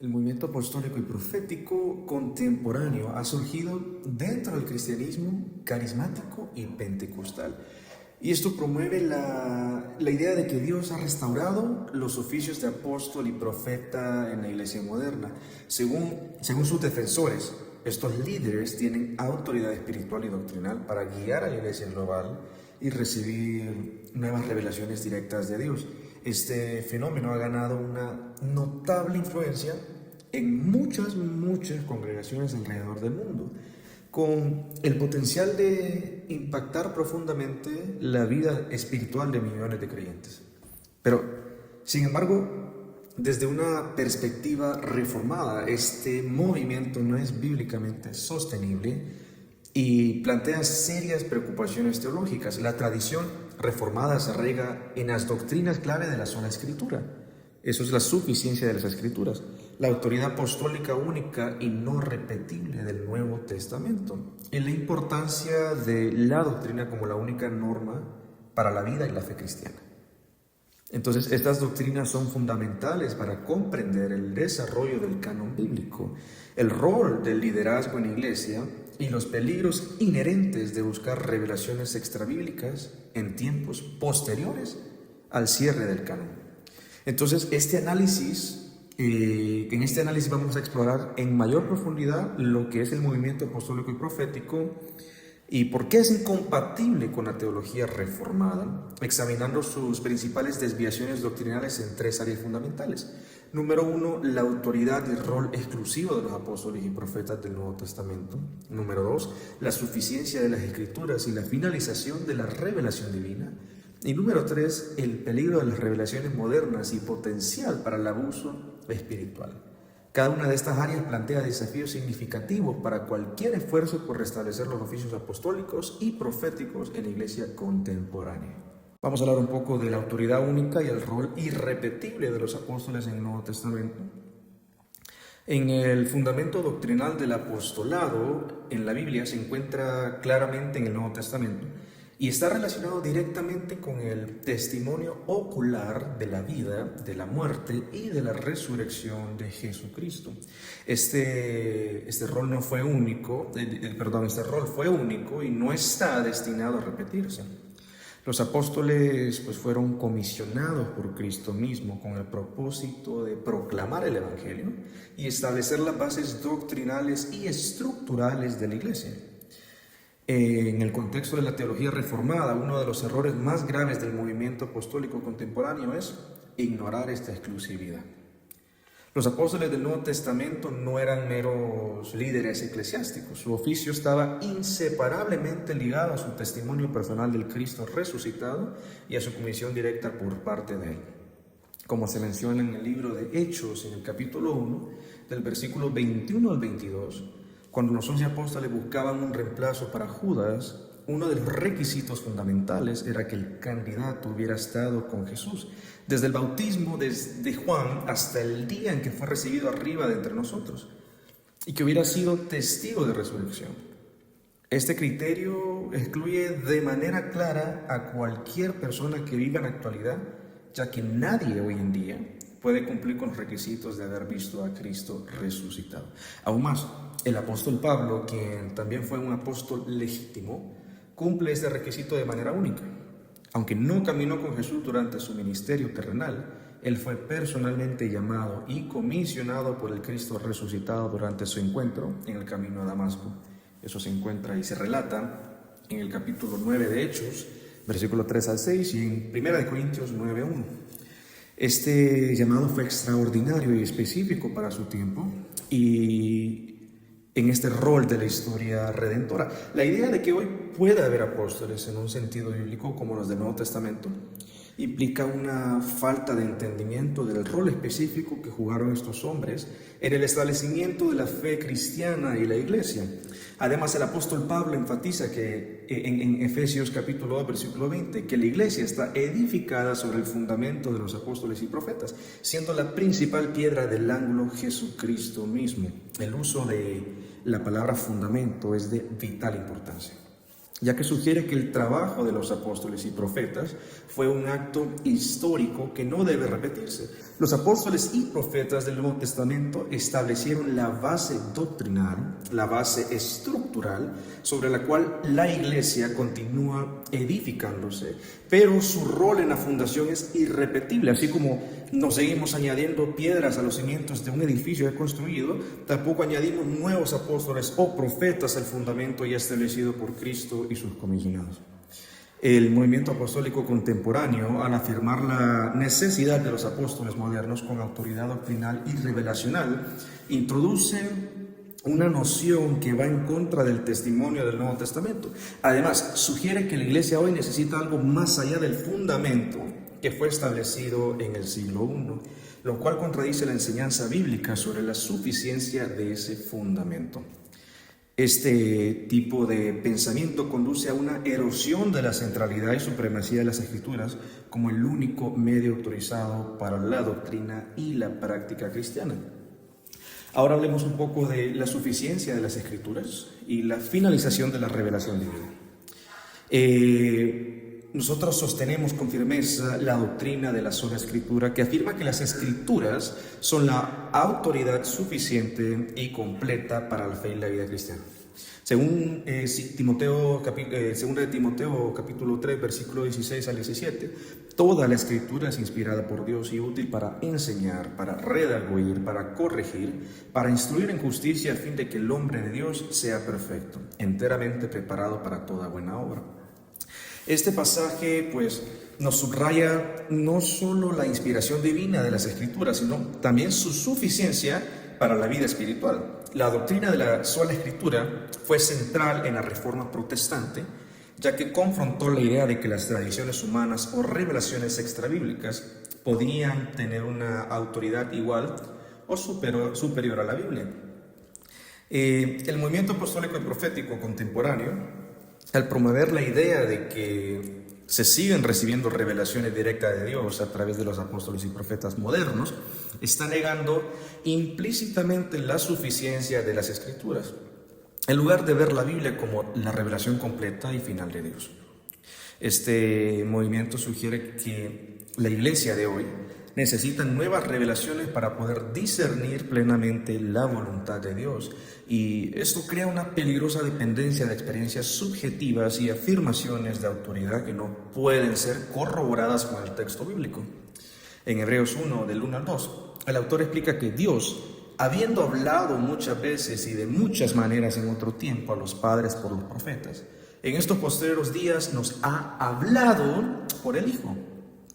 El movimiento apostólico y profético contemporáneo ha surgido dentro del cristianismo carismático y pentecostal. Y esto promueve la idea de que Dios ha restaurado los oficios de apóstol y profeta en la iglesia moderna. Según sus defensores, estos líderes tienen autoridad espiritual y doctrinal para guiar a la iglesia global y recibir nuevas revelaciones directas de Dios. Este fenómeno ha ganado una notable influencia en muchas congregaciones alrededor del mundo, con el potencial de impactar profundamente la vida espiritual de millones de creyentes. Pero, sin embargo, desde una perspectiva reformada, este movimiento no es bíblicamente sostenible y plantea serias preocupaciones teológicas. La tradición reformada se arraiga en las doctrinas clave de la sola Escritura. Eso es la suficiencia de las Escrituras, la autoridad apostólica única y no repetible del Nuevo Testamento, y la importancia de la doctrina como la única norma para la vida y la fe cristiana. Entonces, estas doctrinas son fundamentales para comprender el desarrollo del canon bíblico, el rol del liderazgo en la iglesia y los peligros inherentes de buscar revelaciones extrabíblicas en tiempos posteriores al cierre del canon. Entonces, en este análisis vamos a explorar en mayor profundidad lo que es el movimiento apostólico y profético y por qué es incompatible con la teología reformada, examinando sus principales desviaciones doctrinales en tres áreas fundamentales. Número 1, la autoridad y rol exclusivo de los apóstoles y profetas del Nuevo Testamento. Número 2, la suficiencia de las Escrituras y la finalización de la revelación divina. Y número 3, el peligro de las revelaciones modernas y potencial para el abuso espiritual. Cada una de estas áreas plantea desafíos significativos para cualquier esfuerzo por restablecer los oficios apostólicos y proféticos en la iglesia contemporánea. Vamos a hablar un poco de la autoridad única y el rol irrepetible de los apóstoles en el Nuevo Testamento. En el fundamento doctrinal del apostolado en la Biblia se encuentra claramente en el Nuevo Testamento y está relacionado directamente con el testimonio ocular de la vida, de la muerte y de la resurrección de Jesucristo. Este rol fue único y no está destinado a repetirse. Los apóstoles fueron comisionados por Cristo mismo con el propósito de proclamar el Evangelio y establecer las bases doctrinales y estructurales de la iglesia. En el contexto de la teología reformada, uno de los errores más graves del movimiento apostólico contemporáneo es ignorar esta exclusividad. Los apóstoles del Nuevo Testamento no eran meros líderes eclesiásticos. Su oficio estaba inseparablemente ligado a su testimonio personal del Cristo resucitado y a su comisión directa por parte de Él. Como se menciona en el libro de Hechos, en el capítulo 1, del versículo 21 al 22, cuando los 11 apóstoles buscaban un reemplazo para Judas, uno de los requisitos fundamentales era que el candidato hubiera estado con Jesús desde el bautismo de Juan hasta el día en que fue recibido arriba de entre nosotros y que hubiera sido testigo de resurrección. Este criterio excluye de manera clara a cualquier persona que viva en la actualidad, ya que nadie hoy en día puede cumplir con los requisitos de haber visto a Cristo resucitado. Aún más, el apóstol Pablo, quien también fue un apóstol legítimo, cumple este requisito de manera única. Aunque no caminó con Jesús durante su ministerio terrenal, él fue personalmente llamado y comisionado por el Cristo resucitado durante su encuentro en el camino a Damasco. Eso se encuentra y se relata en el capítulo 9 de Hechos, versículo 3 al 6 y en 1 Corintios 9:1. Este llamado fue extraordinario y específico para su tiempo y en este rol de la historia redentora. La idea de que hoy pueda haber apóstoles en un sentido bíblico como los del Nuevo Testamento implica una falta de entendimiento del rol específico que jugaron estos hombres en el establecimiento de la fe cristiana y la iglesia. Además, el apóstol Pablo enfatiza que en Efesios capítulo 2, versículo 20, que la iglesia está edificada sobre el fundamento de los apóstoles y profetas, siendo la principal piedra del ángulo Jesucristo mismo. El uso de la palabra fundamento es de vital importancia. ya que sugiere que el trabajo de los apóstoles y profetas fue un acto histórico que no debe repetirse. Los apóstoles y profetas del Nuevo Testamento establecieron la base doctrinal, la base estructural, sobre la cual la Iglesia continúa edificándose, pero su rol en la fundación es irrepetible. Así como no seguimos añadiendo piedras a los cimientos de un edificio ya construido, tampoco añadimos nuevos apóstoles o profetas al fundamento ya establecido por Cristo y sus comisionados. El movimiento apostólico contemporáneo, al afirmar la necesidad de los apóstoles modernos con autoridad doctrinal y revelacional, introduce una noción que va en contra del testimonio del Nuevo Testamento. Además, sugiere que la Iglesia hoy necesita algo más allá del fundamento que fue establecido en el siglo I, lo cual contradice la enseñanza bíblica sobre la suficiencia de ese fundamento. Este tipo de pensamiento conduce a una erosión de la centralidad y supremacía de las Escrituras como el único medio autorizado para la doctrina y la práctica cristiana. Ahora hablemos un poco de la suficiencia de las Escrituras y la finalización de la revelación divina. Nosotros sostenemos con firmeza la doctrina de la sola Escritura, que afirma que las Escrituras son la autoridad suficiente y completa para la fe y la vida cristiana. Según 2 Timoteo capítulo 3, versículo 16 al 17, toda la Escritura es inspirada por Dios y útil para enseñar, para redarguir, para corregir, para instruir en justicia, a fin de que el hombre de Dios sea perfecto, enteramente preparado para toda buena obra. Este pasaje pues nos subraya no solo la inspiración divina de las Escrituras, sino también su suficiencia para la vida espiritual. La doctrina de la sola Escritura fue central en la Reforma protestante, ya que confrontó la idea de que las tradiciones humanas o revelaciones extrabíblicas podían tener una autoridad igual o superior a la Biblia. El movimiento apostólico y profético contemporáneo, al promover la idea de que se siguen recibiendo revelaciones directas de Dios a través de los apóstoles y profetas modernos, está negando implícitamente la suficiencia de las Escrituras, en lugar de ver la Biblia como la revelación completa y final de Dios. Este movimiento sugiere que la Iglesia de hoy necesita nuevas revelaciones para poder discernir plenamente la voluntad de Dios, y esto crea una peligrosa dependencia de experiencias subjetivas y afirmaciones de autoridad que no pueden ser corroboradas con el texto bíblico. En Hebreos 1, del 1 al 2, el autor explica que Dios, habiendo hablado muchas veces y de muchas maneras en otro tiempo a los padres por los profetas, en estos postreros días nos ha hablado por el Hijo.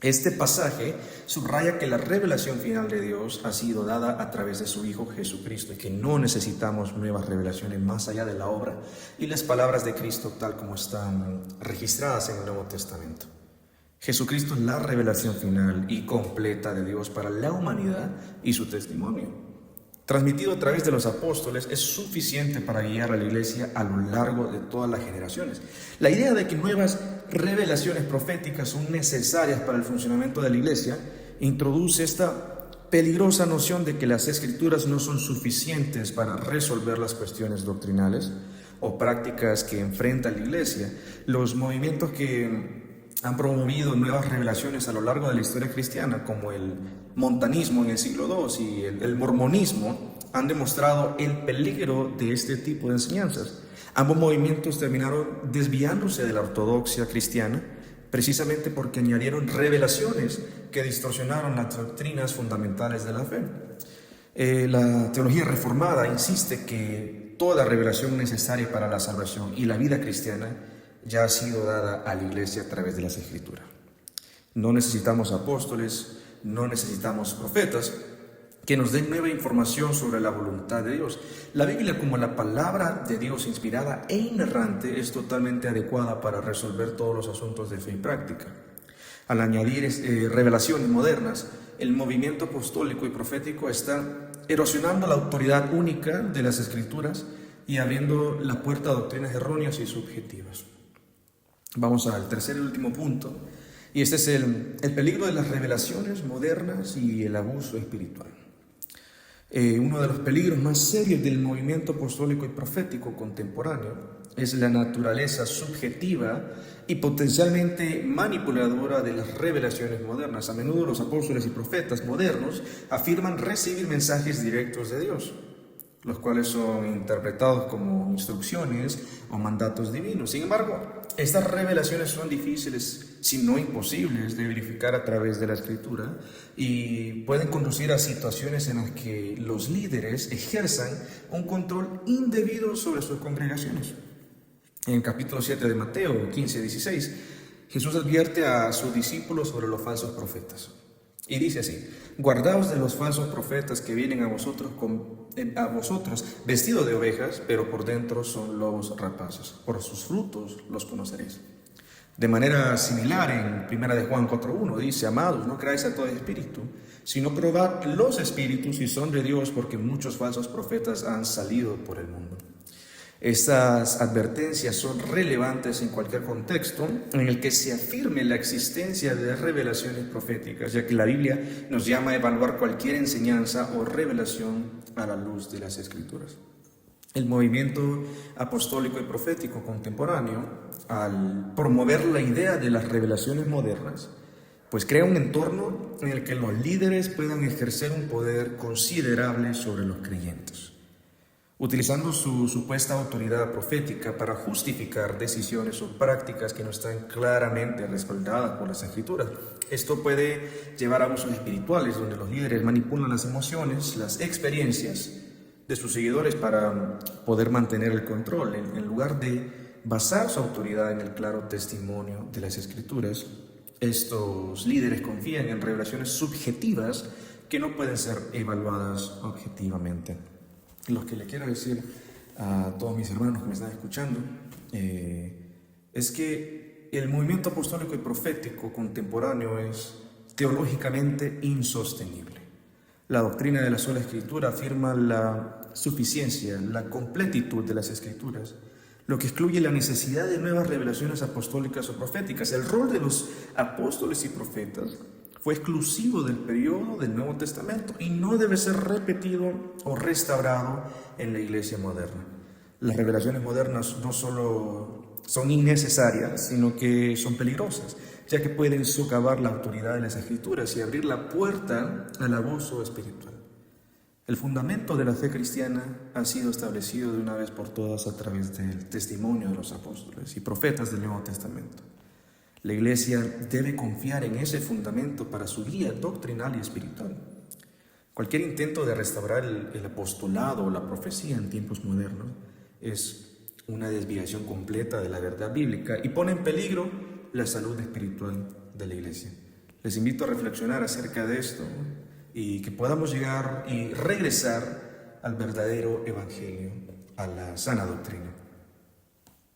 Este pasaje subraya que la revelación final de Dios ha sido dada a través de su Hijo Jesucristo y que no necesitamos nuevas revelaciones más allá de la obra y las palabras de Cristo tal como están registradas en el Nuevo Testamento. Jesucristo es la revelación final y completa de Dios para la humanidad y su testimonio, transmitido a través de los apóstoles, es suficiente para guiar a la Iglesia a lo largo de todas las generaciones. La idea de que nuevas revelaciones proféticas son necesarias para el funcionamiento de la Iglesia introduce esta peligrosa noción de que las Escrituras no son suficientes para resolver las cuestiones doctrinales o prácticas que enfrenta la Iglesia. Los movimientos que han promovido nuevas revelaciones a lo largo de la historia cristiana, como el montanismo en el siglo II y el mormonismo, han demostrado el peligro de este tipo de enseñanzas. Ambos movimientos terminaron desviándose de la ortodoxia cristiana, precisamente porque añadieron revelaciones que distorsionaron las doctrinas fundamentales de la fe. La teología reformada insiste que toda revelación necesaria para la salvación y la vida cristiana ya ha sido dada a la Iglesia a través de las Escrituras. No necesitamos apóstoles, no necesitamos profetas que nos den nueva información sobre la voluntad de Dios. La Biblia, como la palabra de Dios inspirada e inerrante, es totalmente adecuada para resolver todos los asuntos de fe y práctica. Al añadir revelaciones modernas, el movimiento apostólico y profético está erosionando la autoridad única de las Escrituras y abriendo la puerta a doctrinas erróneas y subjetivas. Vamos al tercer y último punto, y este es el peligro de las revelaciones modernas y el abuso espiritual. Uno de los peligros más serios del movimiento apostólico y profético contemporáneo es la naturaleza subjetiva y potencialmente manipuladora de las revelaciones modernas. A menudo los apóstoles y profetas modernos afirman recibir mensajes directos de Dios, los cuales son interpretados como instrucciones o mandatos divinos. Sin embargo, estas revelaciones son difíciles, si no imposibles, de verificar a través de la Escritura y pueden conducir a situaciones en las que los líderes ejerzan un control indebido sobre sus congregaciones. En el capítulo 7 de Mateo 15-16, Jesús advierte a sus discípulos sobre los falsos profetas. Y dice así: guardaos de los falsos profetas que vienen a vosotros vestidos de ovejas, pero por dentro son lobos rapaces. Por sus frutos los conoceréis. De manera similar, en 1 de Juan 4:1 dice: amados, no creáis a todo espíritu, sino probad los espíritus si son de Dios, porque muchos falsos profetas han salido por el mundo. Estas advertencias son relevantes en cualquier contexto en el que se afirme la existencia de revelaciones proféticas, ya que la Biblia nos llama a evaluar cualquier enseñanza o revelación a la luz de las Escrituras. El movimiento apostólico y profético contemporáneo, al promover la idea de las revelaciones modernas, pues crea un entorno en el que los líderes puedan ejercer un poder considerable sobre los creyentes, utilizando su supuesta autoridad profética para justificar decisiones o prácticas que no están claramente respaldadas por las Escrituras. Esto puede llevar a abusos espirituales, donde los líderes manipulan las emociones, las experiencias de sus seguidores para poder mantener el control, en lugar de basar su autoridad en el claro testimonio de las Escrituras. Estos líderes confían en revelaciones subjetivas que no pueden ser evaluadas objetivamente. Lo que le quiero decir a todos mis hermanos que me están escuchando es que el movimiento apostólico y profético contemporáneo es teológicamente insostenible. La doctrina de la sola Escritura afirma la suficiencia, la completitud de las Escrituras, lo que excluye la necesidad de nuevas revelaciones apostólicas o proféticas. El rol de los apóstoles y profetas fue exclusivo del periodo del Nuevo Testamento y no debe ser repetido o restaurado en la iglesia moderna. Las revelaciones modernas no solo son innecesarias, sino que son peligrosas, ya que pueden socavar la autoridad de las Escrituras y abrir la puerta al abuso espiritual. El fundamento de la fe cristiana ha sido establecido de una vez por todas a través del testimonio de los apóstoles y profetas del Nuevo Testamento. La Iglesia debe confiar en ese fundamento para su guía doctrinal y espiritual. Cualquier intento de restaurar el apostolado o la profecía en tiempos modernos es una desviación completa de la verdad bíblica y pone en peligro la salud espiritual de la Iglesia. Les invito a reflexionar acerca de esto y que podamos llegar y regresar al verdadero evangelio, a la sana doctrina.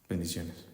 Bendiciones.